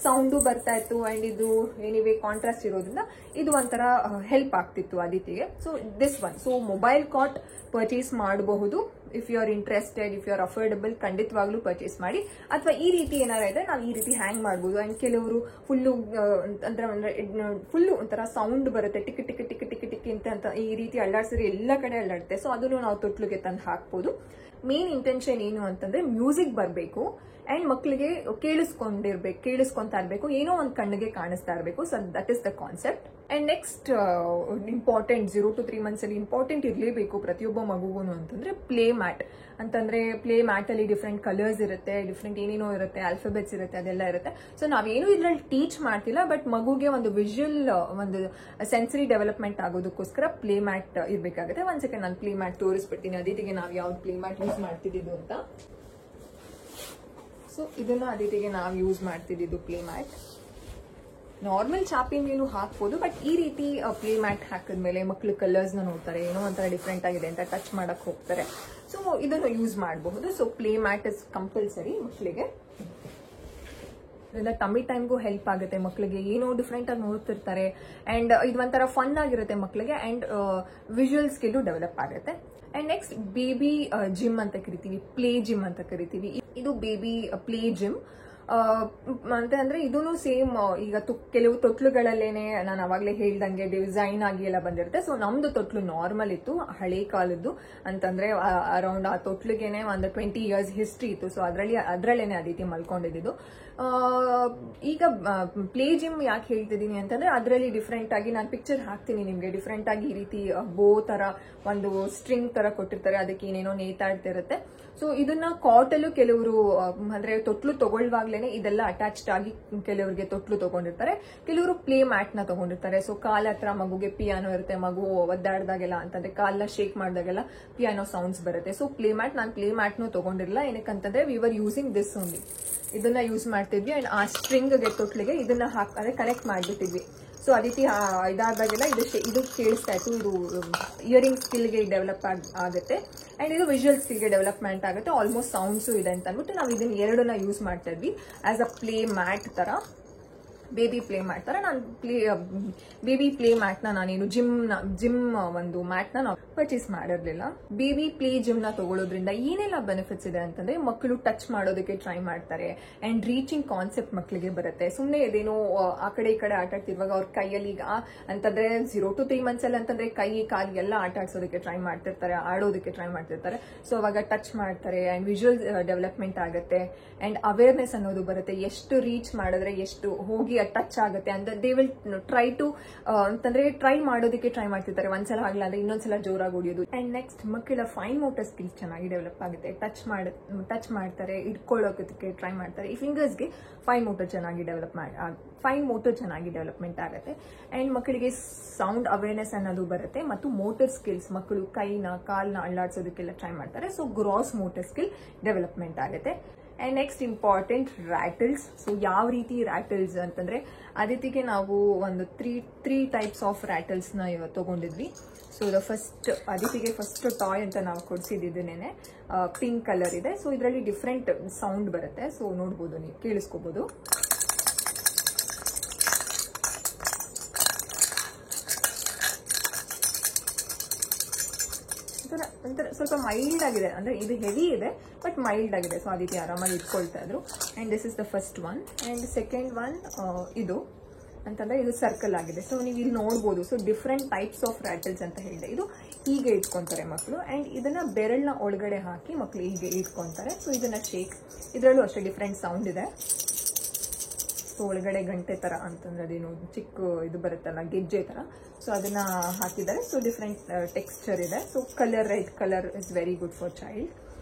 ಸೌಂಡು ಬರ್ತಾ ಇತ್ತು ಅಂಡ್ ಇದು ಎನಿವೇ ಕಾಂಟ್ರಾಸ್ಟ್ ಇರೋದ್ರಿಂದ ಇದು ಒಂಥರ ಹೆಲ್ಪ್ ಆಗ್ತಿತ್ತು ಅದಿತಿಗೆ. So this one. So mobile cot purchase ಮಾಡಬಹುದು. If you are interested, if you are affordable, ಖಂಡಿತವಾಗ್ಲೂ ಪರ್ಚೇಸ್ ಮಾಡಿ. ಅಥವಾ ಈ ರೀತಿ ಏನಾರ ಇದ್ರೆ ನಾವು ಈ ರೀತಿ ಹ್ಯಾಂಗ್ ಮಾಡ್ಬೋದು. ಅಂಡ್ ಕೆಲವರು ಫುಲ್ಲು ಒಂಥರ ಸೌಂಡ್ ಬರುತ್ತೆ, tick tick tick tick tick ಅಂತ ಈ ರೀತಿ ಅಲ್ಲಾಡ್ಸಿದ್ರೆ ಎಲ್ಲ ಕಡೆ ಅಲ್ಲಾಡುತ್ತೆ. ಸೊ ಅದನ್ನು ನಾವು ತೊಟ್ಲಿಗೆ ತಂದು ಹಾಕ್ಬೋದು. ಮೇನ್ ಇಂಟೆನ್ಷನ್ ಏನು ಅಂತಂದ್ರೆ ಮ್ಯೂಸಿಕ್ ಬರಬೇಕು ಅಂಡ್ ಮಕ್ಕಳಿಗೆ ಕೇಳಿಸ್ಕೊಂತಾ ಇರಬೇಕು, ಏನೋ ಒಂದು ಕಣ್ಣಿಗೆ ಕಾಣಿಸ್ತಾ ಇರಬೇಕು. So that is the concept. And next important 0 to 3 months ಅಲ್ಲಿ ಇಂಪಾರ್ಟೆಂಟ್ ಇರಲೇಬೇಕು ಪ್ರತಿಯೊಬ್ಬ ಮಗುಗೂ ಅಂತಂದ್ರೆ ಪ್ಲೇ ಮ್ಯಾಟ್. ಅಂತಂದ್ರೆ ಪ್ಲೇ ಮ್ಯಾಟ್ ಅಲ್ಲಿ ಡಿಫ್ರೆಂಟ್ ಕಲರ್ಸ್ ಇರುತ್ತೆ, ಡಿಫ್ರೆಂಟ್ ಏನೇನೋ ಇರುತ್ತೆ, ಆಲ್ಫಾಬೆಟ್ಸ್ ಇರುತ್ತೆ, ಅದೆಲ್ಲ ಇರುತ್ತೆ. ಸೊ ನಾವೇನು ಇದ್ರಲ್ಲಿ ಟೀಚ್ ಮಾಡ್ತಿಲ್ಲ, ಬಟ್ ಮಗುಗೆ ಒಂದು ವಿಜುವಲ್ ಒಂದು ಸೆನ್ಸರಿ ಡೆವಲಪ್ಮೆಂಟ್ ಆಗೋದಕ್ಕೋಸ್ಕರ ಪ್ಲೇ ಮ್ಯಾಟ್ ಇರ್ಬೇಕಾಗುತ್ತೆ. ಒಂದ್ ಸೆಕೆಂಡ್ ನಾನು ಪ್ಲೇ ಮ್ಯಾಟ್ ತೋರಿಸ್ಬಿಡ್ತೀನಿ ಅದಿತಿಗೆ ನಾವು ಯಾವ್ದು ಪ್ಲೇ ಮ್ಯಾಟ್ ಯೂಸ್ ಮಾಡ್ತಿದ್ದು ಅಂತ. ಸೊ ಇದನ್ನ ಅದಿತಿಗೆ ನಾವು ಯೂಸ್ ಮಾಡ್ತಿದ್ದು ಪ್ಲೇ ಮ್ಯಾಟ್. ನಾರ್ಮಲ್ ಚಾಪಿ ಮೇಲೂ ಹಾಕ್ಬೋದು, ಬಟ್ ಈ ರೀತಿ ಪ್ಲೇ ಮ್ಯಾಟ್ ಹಾಕಿದ್ಮೇಲೆ ಮಕ್ಳು ಕಲರ್ಸ್ ನ ನೋಡ್ತಾರೆ, ಏನೋ ಒಂಥರ ಡಿಫ್ರೆಂಟ್ ಆಗಿದೆ ಅಂತ ಟಚ್ ಮಾಡಕ್ ಹೋಗ್ತಾರೆ. ಸೊ ಇದನ್ನು ಯೂಸ್ ಮಾಡಬಹುದು. So play mat is compulsory ಮಕ್ಕಳಿಗೆ. ಇದರಿಂದ ಟಮ್ಮಿ ಟೈಮ್ಗೂ ಹೆಲ್ಪ್ ಆಗುತ್ತೆ ಮಕ್ಕಳಿಗೆ, ಏನೋ ಡಿಫ್ರೆಂಟ್ ಆಗಿ ನೋಡ್ತಿರ್ತಾರೆ ಅಂಡ್ ಇದು ಒಂಥರ ಫನ್ ಆಗಿರುತ್ತೆ ಮಕ್ಕಳಿಗೆ ಅಂಡ್ ವಿಜುವಲ್ ಸ್ಕಿಲ್ ಡೆವಲಪ್ ಆಗುತ್ತೆ. ಅಂಡ್ ನೆಕ್ಸ್ಟ್ ಬೇಬಿ ಜಿಮ್ ಅಂತ ಕರಿತೀವಿ, ಪ್ಲೇ ಜಿಮ್ ಅಂತ ಕರಿತೀವಿ. ಇದು ಬೇಬಿ ಪ್ಲೇ ಜಿಮ್ ಅಂತ ಅಂದ್ರೆ ಇದೂನು ಸೇಮ್ ಈಗ ಕೆಲವು ತೊಟ್ಲುಗಳಲ್ಲೇನೆ ನಾನು ಅವಾಗಲೇ ಹೇಳ್ದಂಗೆ ಡಿಸೈನ್ ಆಗಿ ಎಲ್ಲ ಬಂದಿರುತ್ತೆ. ಸೊ ನಮ್ದು ತೊಟ್ಲು ನಾರ್ಮಲ್ ಇತ್ತು, ಹಳೆ ಕಾಲದ್ದು ಅಂತಂದ್ರೆ ಅರೌಂಡ್ ಆ ತೊಟ್ಲಿಗೆನೆ ಒಂದು 20 years ಹಿಸ್ಟ್ರಿ ಇತ್ತು. ಸೊ ಅದ್ರಲ್ಲೇನೆ ಅದಿತಿ ಮಲ್ಕೊಂಡಿದ್ದು. ಈಗ ಪ್ಲೇ ಜಿಮ್ ಯಾಕೆ ಹೇಳ್ತಿದ್ದೀನಿ ಅಂತಂದ್ರೆ ಅದರಲ್ಲಿ ಡಿಫ್ರೆಂಟ್ ಆಗಿ ನಾನು ಪಿಕ್ಚರ್ ಹಾಕ್ತೀನಿ ನಿಮ್ಗೆ. ಡಿಫ್ರೆಂಟ್ ಆಗಿ ಈ ರೀತಿ ಬೋ ತರ ಒಂದು ಸ್ಟ್ರಿಂಗ್ ತರ ಕೊಟ್ಟಿರ್ತಾರೆ, ಅದಕ್ಕೆ ಏನೇನೋ ನೇತಾಡ್ತಿರುತ್ತೆ. ಸೊ ಇದನ್ನ ಕಾಟಲ್ಲೂ ಕೆಲವರು ಅಂದ್ರೆ ತೊಟ್ಲು ತಗೊಳ್ವಾಗ್ಲೇನೆ ಇದೆಲ್ಲ ಅಟ್ಯಾಚ್ಡ್ ಆಗಿ ಕೆಲವರಿಗೆ ತೊಟ್ಲು ತಗೊಂಡಿರ್ತಾರೆ, ಕೆಲವರು ಪ್ಲೇ ಮ್ಯಾಟ್ ನ ತಗೊಂಡಿರ್ತಾರೆ. ಸೊ ಕಾಲ ಹತ್ರ ಮಗುಗೆ ಪಿಯಾನೋ ಇರುತ್ತೆ, ಮಗು ಒದ್ದಾಡ್ದಾಗೆಲ್ಲ ಅಂತಂದ್ರೆ ಕಾಲ್ನ ಶೇಕ್ ಮಾಡಿದಾಗೆಲ್ಲ ಪಿಯಾನೋ ಸೌಂಡ್ಸ್ ಬರುತ್ತೆ. ಸೊ ಪ್ಲೇ ಮ್ಯಾಟ್, ನಾನು ಪ್ಲೇ ಮ್ಯಾಟ್ನು ತಗೊಂಡಿರಲಿಲ್ಲ. ಏನಕ್ಕಂತಂದ್ರೆ we were using this only, ಇದನ್ನ ಯೂಸ್ ಮಾಡ್ತಿದ್ವಿ ಅಂಡ್ ಆ ಸ್ಟ್ರಿಂಗ್ಗೆ ತೊಟ್ಲಿಗೆ ಇದನ್ನ ಅದೇ ಕನೆಕ್ಟ್ ಮಾಡ್ಬಿಟ್ಟಿದ್ವಿ. ಸೊ ಅದಿತಿ ಇದಾದಾಗೆಲ್ಲ ಇದು ಕೇಳಿಸ್ತಾ ಇತ್ತು. ಇದು ಇಯರಿಂಗ್ ಸ್ಕಿಲ್ಗೆ ಡೆವಲಪ್ ಆಗುತ್ತೆ ಅಂಡ್ ಇದು ವಿಜುವಲ್ ಸ್ಕಿಲ್ಗೆ ಡೆವಲಪ್ಮೆಂಟ್ ಆಗುತ್ತೆ. ಆಲ್ಮೋಸ್ಟ್ ಸೌಂಡ್ಸು ಇದೆ ಅಂತ ಅಂದ್ಬಿಟ್ಟು ನಾವು ಇದನ್ನ ಎರಡನ್ನ ಯೂಸ್ ಮಾಡ್ತಾ ಇದ್ವಿ ಆಸ್ ಅ ಪ್ಲೇ ಮ್ಯಾಟ್ ತರ, ಬೇಬಿ ಪ್ಲೇ ಮ್ಯಾಟ್ ತರ. ನಾನು ಬೇಬಿ ಪ್ಲೇ ಮ್ಯಾಟ್ ನ ನಾನೇನು ಜಿಮ್ ಒಂದು ಮ್ಯಾಟ್ ನ ನಾವು ಪರ್ಚೇಸ್ ಮಾಡಿರ್ಲಿಲ್ಲ. ಬೇಬಿ ಪ್ಲೇ ಜಿಮ್ ನ ತಗೊಳ್ಳೋದ್ರಿಂದ ಏನೆಲ್ಲ ಬೆನಿಫಿಟ್ಸ್ ಇದೆ ಅಂತಂದ್ರೆ ಮಕ್ಕಳು ಟಚ್ ಮಾಡೋದಕ್ಕೆ ಟ್ರೈ ಮಾಡ್ತಾರೆ ಅಂಡ್ ರೀಚಿಂಗ್ ಕಾನ್ಸೆಪ್ಟ್ ಮಕ್ಕಳಿಗೆ ಬರುತ್ತೆ. ಸುಮ್ಮನೆ ಇದೇನೋ ಆ ಕಡೆ ಈ ಕಡೆ ಆಟ ಆಡ್ತಿರುವಾಗ ಅವ್ರ ಕೈಯಲ್ಲಿ ಈಗ ಅಂತಂದ್ರೆ 0 to 3 months ಅಲ್ಲಿ ಅಂತಂದ್ರೆ ಕೈ ಕಾಲು ಎಲ್ಲ ಆಟ ಆಡ್ಸೋದಕ್ಕೆ ಟ್ರೈ ಮಾಡ್ತಿರ್ತಾರೆ, ಆಡೋದಕ್ಕೆ ಟ್ರೈ ಮಾಡ್ತಿರ್ತಾರೆ. ಸೊ ಅವಾಗ ಟಚ್ ಮಾಡ್ತಾರೆ ಅಂಡ್ ವಿಜುವಲ್ ಡೆವಲಪ್ಮೆಂಟ್ ಆಗುತ್ತೆ ಅಂಡ್ ಅವೇರ್ನೆಸ್ ಅನ್ನೋದು ಬರುತ್ತೆ. ಎಷ್ಟು ರೀಚ್ ಮಾಡಿದ್ರೆ ಎಷ್ಟು ಹೋಗಿ ಟಚ್ ಆಗುತ್ತೆ ಅಂತ ದೇ ವಿಲ್ ಟ್ರೈ ಟು ಅಂತಂದ್ರೆ ಟ್ರೈ ಮಾಡೋದಕ್ಕೆ ಟ್ರೈ ಮಾಡ್ತಿರ್ತಾರೆ. ಒಂದ್ಸಲ ಆಗ್ಲ ಅಂದ್ರೆ ಇನ್ನೊಂದ್ಸಲ ಜೋರಾಗಿ ಹೊಡಿಯೋದು. ಅಂಡ್ ನೆಕ್ಸ್ಟ್ ಮಕ್ಕಳ ಫೈನ್ ಮೋಟರ್ ಸ್ಕಿಲ್ಸ್ ಚೆನ್ನಾಗಿ ಡೆವಲಪ್ ಆಗುತ್ತೆ. ಟಚ್ ಮಾಡ್ತಾರೆ, ಇಟ್ಕೊಳ್ಳೋದಕ್ಕೆ ಟ್ರೈ ಮಾಡ್ತಾರೆ. ಈ ಫಿಂಗರ್ಸ್ಗೆ ಫೈನ್ ಮೋಟರ್ ಚೆನ್ನಾಗಿ ಡೆವಲಪ್ಮೆಂಟ್ ಆಗುತ್ತೆ ಅಂಡ್ ಮಕ್ಕಳಿಗೆ ಸೌಂಡ್ ಅವೇರ್ನೆಸ್ ಅನ್ನೋದು ಬರುತ್ತೆ ಮತ್ತು ಮೋಟರ್ ಸ್ಕಿಲ್ಸ್, ಮಕ್ಕಳು ಕೈನ ಕಾಲ್ನ ಅಳ್ಳಾಡ್ಸೋದಕ್ಕೆಲ್ಲ ಟ್ರೈ ಮಾಡ್ತಾರೆ. So gross motor skill development ಆಗುತ್ತೆ. And next important rattles. So ಯಾವ ರೀತಿ ರ್ಯಾಟಲ್ಸ್ ಅಂತಂದ್ರೆ ಅದಿತಿಗೆ ನಾವು ಒಂದು ತ್ರೀ ಟೈಪ್ಸ್ ಆಫ್ ರ್ಯಾಟಲ್ಸ್ ನ ತಗೊಂಡಿದ್ವಿ. ಸೊ ಅದಿತಿಗೆ ಫಸ್ಟ್ ಟಾಯ್ ಅಂತ ನಾವು ಕೊಡಿಸಿದ್ದೇನೆ, ಪಿಂಕ್ ಕಲರ್ ಇದೆ. ಸೊ ಇದರಲ್ಲಿ ಡಿಫ್ರೆಂಟ್ ಸೌಂಡ್ ಬರುತ್ತೆ. ಸೊ ನೋಡ್ಬೋದು, ನೀವು ಕೇಳಿಸ್ಕೋಬಹುದು. ಒಂಥರ ಸ್ವಲ್ಪ ಮೈಲ್ಡ್ ಆಗಿದೆ, ಅಂದ್ರೆ ಇದು ಹೆವಿ ಇದೆ ಬಟ್ ಮೈಲ್ಡ್ ಆಗಿದೆ. ಸೊ ಅದಕ್ಕೆ ಆರಾಮಾಗಿ ಇಟ್ಕೊಳ್ತಾ ಇದ್ರು. And this is the first one. And second one ಇದು ಅಂತಂದ್ರೆ ಇದು ಸರ್ಕಲ್ ಆಗಿದೆ. ಸೊ ನೀವು ಇಲ್ಲಿ ನೋಡ್ಬೋದು. ಸೊ ಡಿಫ್ರೆಂಟ್ ಟೈಪ್ಸ್ ಆಫ್ ರ್ಯಾಟಲ್ಸ್ ಅಂತ ಹೇಳಿದೆ. ಇದು ಹೀಗೆ ಇಟ್ಕೊಂತಾರೆ ಮಕ್ಕಳು ಅಂಡ್ ಇದನ್ನ ಬೆರಳನ್ನ ಒಳಗಡೆ ಹಾಕಿ ಮಕ್ಕಳು ಹೀಗೆ ಇಟ್ಕೊಂತಾರೆ. ಸೊ ಇದನ್ನ ಶೇಕ್, ಇದರಲ್ಲೂ ಅಷ್ಟೇ ಡಿಫ್ರೆಂಟ್ ಸೌಂಡ್ ಇದೆ. ಸೊ ಒಳಗಡೆ ಗಂಟೆ ತರ ಅಂತಂದ್ರೆ ಅದೇನು ಚಿಕ್ಕ ಇದು ಬರುತ್ತಲ್ಲ ಗೆಜ್ಜೆ ತರ, ಸೊ ಅದನ್ನ ಹಾಕಿದ್ದಾರೆ. ಸೊ ಡಿಫ್ರೆಂಟ್ ಟೆಕ್ಸ್ಚರ್ ಇದೆ. So colour, red colour is very good for child.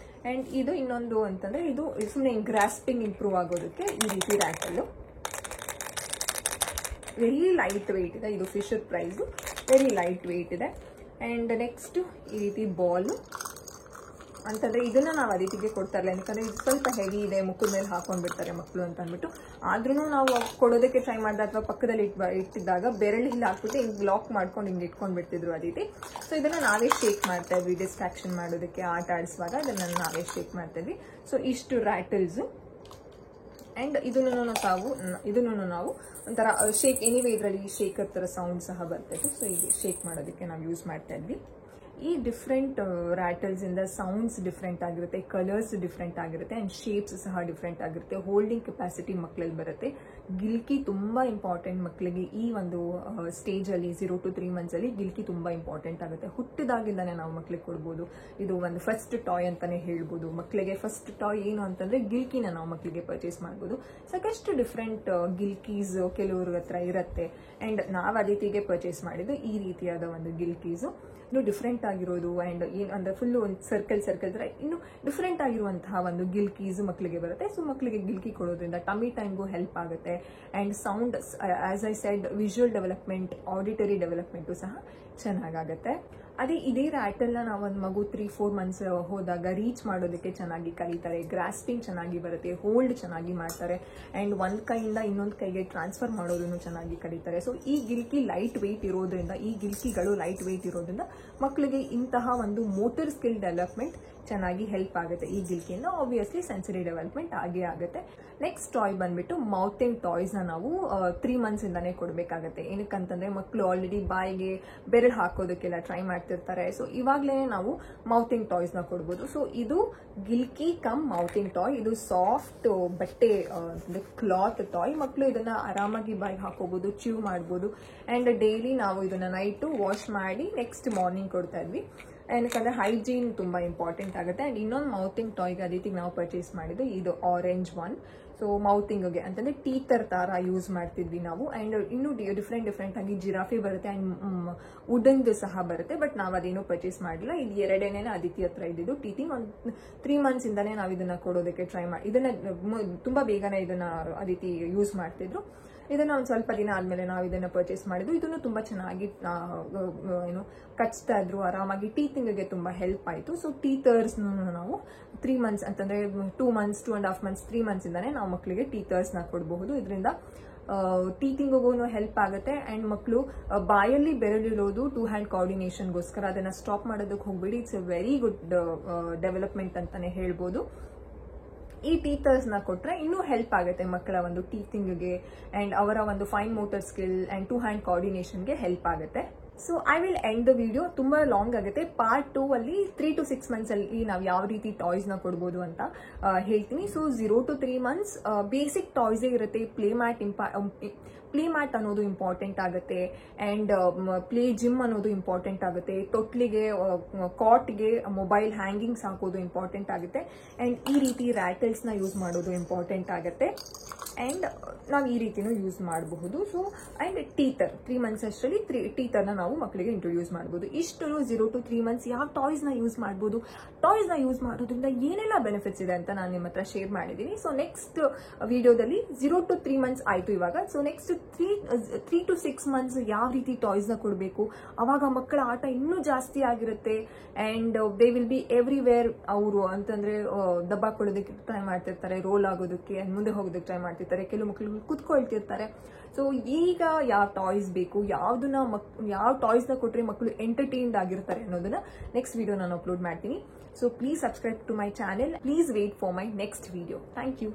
And ಇದು ಇನ್ನೊಂದು ಅಂತಂದ್ರೆ ಇದು ಸುಮ್ಮನೆ ಗ್ರಾಸ್ಪಿಂಗ್ ಇಂಪ್ರೂವ್ ಆಗೋದಕ್ಕೆ ಈ ರೀತಿ ರ್ಯಾಟಲ್ ವೆರಿ ಲೈಟ್ ವೆಯ್ಟ್ ಇದೆ. ಇದು Fisher Price, very light weight ಇದೆ. ಅಂಡ್ ನೆಕ್ಸ್ಟ್ ಈ ರೀತಿ ಬಾಲ್ ಅಂತಂದ್ರೆ ಇದನ್ನ ನಾವು ಅದಿತಿಗೆ ಕೊಡ್ತಾ ಇರಲಿಲ್ಲ, ಯಾಕಂದ್ರೆ ಇದು ಸ್ವಲ್ಪ ಹೆವಿ ಇದೆ, ಮುಖದ ಮೇಲೆ ಹಾಕೊಂಡ್ಬಿಡ್ತಾರೆ ಮಕ್ಕಳು ಅಂತ ಅಂದ್ಬಿಟ್ಟು. ಆದ್ರೂ ನಾವು ಕೊಡೋದಕ್ಕೆ ಟ್ರೈ ಮಾಡಿದ ಅಥವಾ ಪಕ್ಕದಲ್ಲಿ ಇಟ್ಟಿದ್ದಾಗ ಬೆರಳು ಇಲ್ಲಿ ಹಾಕ್ಬಿಟ್ಟು ಹಿಂಗೆ ಲಾಕ್ ಮಾಡ್ಕೊಂಡು ಹಿಂಗೆ ಇಟ್ಕೊಂಡ್ ಬಿಡ್ತಿದ್ರು ಅದಿತಿ. ಸೊ ಇದನ್ನ ನಾವೇ ಶೇಕ್ ಮಾಡ್ತಾ ಇದ್ವಿ ಡಿಸ್ಟ್ರಾಕ್ಷನ್ ಮಾಡೋದಕ್ಕೆ, ಆಟ ಆಡಿಸುವಾಗ ಅದನ್ನ ನಾವೇ ಶೇಕ್ ಮಾಡ್ತಾ ಇದ್ವಿ. ಸೊ ಇಷ್ಟು ರ್ಯಾಟಲ್ಸ್. ಅಂಡ್ ಇದನ್ನು ನಾವು ಒಂಥರ ಶೇಕ್, ಎನಿವೇ ಇದರಲ್ಲಿ ಶೇಕರ್ ತರ ಸೌಂಡ್ ಸಹ ಬರ್ತದೆ. ಸೊ ಇದು ಶೇಕ್ ಮಾಡೋದಕ್ಕೆ ನಾವು ಯೂಸ್ ಮಾಡ್ತಾ ಇದ್ವಿ. ಈ ಡಿಫ್ರೆಂಟ್ ರ್ಯಾಟಲ್ಸ್ ಇಂದ ಸೌಂಡ್ಸ್ ಡಿಫ್ರೆಂಟ್ ಆಗಿರುತ್ತೆ, ಕಲರ್ಸ್ ಡಿಫ್ರೆಂಟ್ ಆಗಿರುತ್ತೆ ಅಂಡ್ ಶೇಪ್ಸ್ ಸಹ ಡಿಫ್ರೆಂಟ್ ಆಗಿರುತ್ತೆ. ಹೋಲ್ಡಿಂಗ್ ಕೆಪಾಸಿಟಿ ಮಕ್ಕಳಲ್ಲಿ ಬರುತ್ತೆ. ಗಿಲ್ಕಿ ತುಂಬಾ ಇಂಪಾರ್ಟೆಂಟ್ ಮಕ್ಕಳಿಗೆ. ಈ ಒಂದು ಸ್ಟೇಜ್ ಅಲ್ಲಿ 0 to 3 months ಅಲ್ಲಿ ಗಿಲ್ಕಿ ತುಂಬಾ ಇಂಪಾರ್ಟೆಂಟ್ ಆಗುತ್ತೆ. ಹುಟ್ಟಿದಾಗಿಂದಾನೆ ನಾವು ಮಕ್ಕಳಿಗೆ ಕೊಡ್ಬೋದು. ಇದು ಒಂದು ಫಸ್ಟ್ ಟಾಯ್ ಅಂತಾನೆ ಹೇಳ್ಬೋದು. ಮಕ್ಕಳಿಗೆ ಫಸ್ಟ್ ಟಾಯ್ ಏನು ಅಂತಂದ್ರೆ ಗಿಲ್ಕಿನ ನಾವು ಮಕ್ಕಳಿಗೆ ಪರ್ಚೇಸ್ ಮಾಡ್ಬೋದು. ಸಾಕಷ್ಟು ಡಿಫ್ರೆಂಟ್ ಗಿಲ್ಕೀಸ್ ಕೆಲವ್ರ ಹತ್ರ ಇರುತ್ತೆ ಅಂಡ್ ನಾವು ಅದಿತಿಗೆ ಪರ್ಚೇಸ್ ಮಾಡಿದ್ದು ಈ ರೀತಿಯಾದ ಒಂದು ಗಿಲ್ಕೀಸು. ಇನ್ನು ಡಿಫ್ರೆಂಟ್ ಆಗಿರೋದು ಅಂಡ್ ಏನು ಅಂದ್ರೆ ಫುಲ್ ಒಂದು ಸರ್ಕಲ್ ತರ ಇನ್ನು ಡಿಫ್ರೆಂಟ್ ಆಗಿರುವಂತಹ ಒಂದು ಗಿಲ್ಕೀಸ್ ಮಕ್ಕಳಿಗೆ ಬರುತ್ತೆ. ಸೊ ಮಕ್ಕಳಿಗೆ ಗಿಲ್ಕಿ ಕೊಡೋದ್ರಿಂದ ಟಮಿ ಟೈಮ್ಗೂ ಹೆಲ್ಪ್ ಆಗುತ್ತೆ and sound, as I said, visual development, auditory development ಸಹ ಚೆನ್ನಾಗಾಗುತ್ತೆ. ಅದೇ ಇದೇ ರ್ಯಾಟಲ್ನ ನಾವು ಒಂದು ಮಗು 3-4 months ಹೋದಾಗ ರೀಚ್ ಮಾಡೋದಕ್ಕೆ ಚೆನ್ನಾಗಿ ಕಲಿತಾರೆ, ಗ್ರಾಸ್ಪಿಂಗ್ ಚೆನ್ನಾಗಿ ಬರುತ್ತೆ, ಹೋಲ್ಡ್ ಚೆನ್ನಾಗಿ ಮಾಡ್ತಾರೆ ಅಂಡ್ ಒಂದ್ ಕೈಯಿಂದ ಇನ್ನೊಂದು ಕೈಗೆ ಟ್ರಾನ್ಸ್ಫರ್ ಮಾಡೋದನ್ನು ಚೆನ್ನಾಗಿ ಕಲಿತಾರೆ. ಸೊ ಈ ಗಿಲ್ಕಿ ಲೈಟ್ ವೆಯ್ಟ್ ಇರೋದ್ರಿಂದ, ಈ ಗಿಲ್ಕಿಗಳು ಲೈಟ್ ವೆಯ್ಟ್ ಇರೋದ್ರಿಂದ ಮಕ್ಕಳಿಗೆ ಇಂತಹ ಒಂದು ಮೋಟರ್ ಸ್ಕಿಲ್ ಡೆವಲಪ್ಮೆಂಟ್ ಚೆನ್ನಾಗಿ ಹೆಲ್ಪ್ ಆಗುತ್ತೆ. ಈ ಗಿಲ್ಕಿಯಿಂದ ಆಬ್ವಿಯಸ್ಲಿ ಸೆನ್ಸರಿ ಡೆವಲಪ್ಮೆಂಟ್ ಆಗೇ ಆಗುತ್ತೆ. ನೆಕ್ಸ್ಟ್ ಟಾಯ್ ಬಂದ್ಬಿಟ್ಟು ಮೌತಿಂಗ್ ಟಾಯ್ಸ್ ನ ನಾವು 3 months ಇಂದಾನೆ ಕೊಡಬೇಕಾಗುತ್ತೆ. ಏನಕ್ಕಂತಂದ್ರೆ ಮಕ್ಕಳು ಆಲ್ರೆಡಿ ಬಾಯಿಗೆ ಬೆರಳು ಹಾಕೋದಕ್ಕೆಲ್ಲ ಟ್ರೈ ಮಾಡ್ತಿರ್ತಾರೆ. ಸೊ ಇವಾಗಲೇ ನಾವು ಮೌತಿಂಗ್ ಟಾಯ್ಸ್ ನ ಕೊಡ್ಬೋದು. ಸೊ ಇದು ಗಿಲ್ಕಿ ಕಮ್ ಮೌತಿಂಗ್ ಟಾಯ್. ಇದು ಸಾಫ್ಟ್ ಬಟ್ಟೆ ಕ್ಲಾತ್ ಟಾಯ್. ಮಕ್ಕಳು ಇದನ್ನ ಆರಾಮಾಗಿ ಬಾಯಿಗೆ ಹಾಕೋಬಹುದು, ಚ್ಯೂ ಮಾಡಬಹುದು ಅಂಡ್ ಡೈಲಿ ನಾವು ಇದನ್ನ ನೈಟ್ ವಾಶ್ ಮಾಡಿ ನೆಕ್ಸ್ಟ್ ಮಾರ್ನಿಂಗ್ ಕೊಡ್ತಾ ಇದ್ವಿ. ಏನಕ್ಕಂದ್ರೆ ಹೈಜೀನ್ ತುಂಬಾ ಇಂಪಾರ್ಟೆಂಟ್ ಆಗುತ್ತೆ. ಅಂಡ್ ಇನ್ನೊಂದು ಮೌತಿಂಗ್ ಟಾಯ್ಗೆ ಅದಿತಿಗೆ ನಾವು ಪರ್ಚೇಸ್ ಮಾಡಿದ್ದು ಇದು ಆರೆಂಜ್ ಒನ್. ಸೊ ಮೌತಿಂಗ್ಗೆ ಅಂತಂದ್ರೆ ಟೀತರ್ ತರ ಯೂಸ್ ಮಾಡ್ತಿದ್ವಿ ನಾವು. ಅಂಡ್ ಇನ್ನು ಡಿಫ್ರೆಂಟ್ ಆಗಿ ಜಿರಾಫೆ ಬರುತ್ತೆ ಅಂಡ್ ವುಡನ್ದು ಸಹ ಬರುತ್ತೆ. ಬಟ್ ನಾವು ಅದೇನೋ ಪರ್ಚೇಸ್ ಮಾಡಿಲ್ಲ. ಇದು ಎರಡೇನೇ ಅದಿತಿ ಹತ್ರ ಇದ್ದಿದ್ದು. ಟೀತಿಂಗ್ ಒಂದು 3 months ಇಂದಾನೆ ನಾವು ಇದನ್ನ ಕೊಡೋದಕ್ಕೆ ಟ್ರೈ ಮಾಡಿ, ಇದನ್ನ ತುಂಬಾ ಬೇಗನೆ ಇದನ್ನ ಅದಿತಿ ಯೂಸ್ ಮಾಡ್ತಿದ್ರು. ಇದನ್ನ ಒಂದು ಸ್ವಲ್ಪ ದಿನ ಆದ್ಮೇಲೆ ನಾವು ಇದನ್ನ ಪರ್ಚೇಸ್ ಮಾಡಿದ್ವಿ. ಇದನ್ನು ತುಂಬಾ ಚೆನ್ನಾಗಿ ಏನು ಕಚ್ತಾ ಇದ್ರು, ಆರಾಮಾಗಿ ಟೀತಿಂಗ್ಗೆ ತುಂಬಾ ಹೆಲ್ಪ್ ಆಯ್ತು. ಸೊ ಟೀತರ್ಸ್ ನಾವು 3 months ಅಂತಂದ್ರೆ 2 months, 2.5 months, 3 months ಇಂದಾನೆ ನಾವು ಮಕ್ಕಳಿಗೆ ಟೀತರ್ಸ್ ನ ಕೊಡಬಹುದು. ಇದರಿಂದ ಟೀತಿಂಗ್ಗೂ ಹೆಲ್ಪ್ ಆಗುತ್ತೆ ಅಂಡ್ ಮಕ್ಕಳು ಬಾಯಲ್ಲಿ ಬೆರಳಿರೋದು 2 hand ಕೋಆರ್ಡಿನೇಷನ್ಗೋಸ್ಕರ. ಅದನ್ನ ಸ್ಟಾಪ್ ಮಾಡೋದಕ್ಕೆ ಹೋಗ್ಬೇಡಿ. It's A very good development ಅಂತಾನೆ ಹೇಳ್ಬೋದು. ಈ ಟೀತರ್ಸ್ ನ ಕೊಟ್ರೆ ಇನ್ನೂ ಹೆಲ್ಪ್ ಆಗುತ್ತೆ ಮಕ್ಕಳ ಒಂದು ಟೀತಿಂಗ್ಗೆ ಅಂಡ್ ಅವರ ಒಂದು fine motor skill and 2 hand ಕೋಆರ್ಡಿನೇಷನ್ಗೆ ಹೆಲ್ಪ್ ಆಗುತ್ತೆ. So I will end the video. ತುಂಬಾ ಲಾಂಗ್ ಆಗುತ್ತೆ. ಪಾರ್ಟ್ 2 ಅಲ್ಲಿ 3 to 6 months ಅಲ್ಲಿ ನಾವು ಯಾವ ರೀತಿ ಟಾಯ್ಸ್ ನ ಕೊಡ್ಬೋದು ಅಂತ ಹೇಳ್ತೀನಿ. So 0 to 3 months basic toys ಇರುತ್ತೆ. ಪ್ಲೇ ಮ್ಯಾಟ್ ಅನ್ನೋದು ಇಂಪಾರ್ಟೆಂಟ್ ಆಗುತ್ತೆ ಅಂಡ್ ಪ್ಲೇ ಜಿಮ್ ಅನ್ನೋದು ಇಂಪಾರ್ಟೆಂಟ್ ಆಗುತ್ತೆ. ತೊಟ್ಲಿಗೆ, ಕಾಟ್ಗೆ ಮೊಬೈಲ್ ಹ್ಯಾಂಗಿಂಗ್ಸ್ ಹಾಕೋದು ಇಂಪಾರ್ಟೆಂಟ್ ಆಗುತ್ತೆ ಅಂಡ್ ಈ ರೀತಿ ರ್ಯಾಟಲ್ಸ್ ನ ಯೂಸ್ ಮಾಡೋದು ಇಂಪಾರ್ಟೆಂಟ್ ಆಗುತ್ತೆ ಅಂಡ್ ನಾವು ಈ ರೀತಿನೂ ಯೂಸ್ ಮಾಡಬಹುದು. ಸೊ ಅಂಡ್ ಟೀತರ್ 3 months ಅಷ್ಟರಲ್ಲಿ ಟೀತರ್ ನ ನಾವು ಮಕ್ಕಳಿಗೆ ಇಂಟ್ರೊಡ್ಯೂಸ್ ಮಾಡಬಹುದು. ಇಷ್ಟು 0 to 3 months ಯಾವ ಟಾಯ್ಸ್ ನ ಯೂಸ್ ಮಾಡಬಹುದು, ಟಾಯ್ಸ್ ನ ಯೂಸ್ ಮಾಡೋದ್ರಿಂದ ಏನೆಲ್ಲ ಬೆನಿಫಿಟ್ಸ್ ಇದೆ ಅಂತ ನಾನು ನಿಮ್ಮ ಹತ್ರ ಶೇರ್ ಮಾಡಿದ್ದೀನಿ. ಸೊ ನೆಕ್ಸ್ಟ್ ವಿಡಿಯೋದಲ್ಲಿ 0 to 3 months ಆಯ್ತು ಇವಾಗ. ಸೊ ನೆಕ್ಸ್ಟ್ 3 to 6 months ಯಾವ ರೀತಿ ಟಾಯ್ಸ್ ನ ಕೊಡಬೇಕು, ಅವಾಗ ಮಕ್ಕಳ ಆಟ ಇನ್ನೂ ಜಾಸ್ತಿ ಆಗಿರುತ್ತೆ and they will be everywhere. ಅವರು ಅಂತಂದ್ರೆ ದಬ್ಬಾಕೊಳ್ಳೋದಕ್ಕೆ ಟ್ರೈ ಮಾಡ್ತಿರ್ತಾರೆ, ರೋಲ್ ಆಗೋದಕ್ಕೆ ಮುಂದೆ ಹೋಗೋದಕ್ಕೆ ಟ್ರೈ ಮಾಡ್ತಿರ್ತಾರೆ, ಕೆಲವು ಮಕ್ಕಳು ಕುತ್ಕೊಳ್ತಿರ್ತಾರೆ. ಸೊ ಈಗ ಯಾವ ಟಾಯ್ಸ್ ಬೇಕು, ಯಾವ ಟಾಯ್ಸ್ ನ ಕೊಟ್ರೆ ಮಕ್ಕಳು ಎಂಟರ್ಟೈನ್ಡ್ ಆಗಿರ್ತಾರೆ ಅನ್ನೋದನ್ನ ನೆಕ್ಸ್ಟ್ ವಿಡಿಯೋ ನಾನು ಅಪ್ಲೋಡ್ ಮಾಡ್ತೀನಿ. So please subscribe to my channel. Please wait for my next video. Thank you.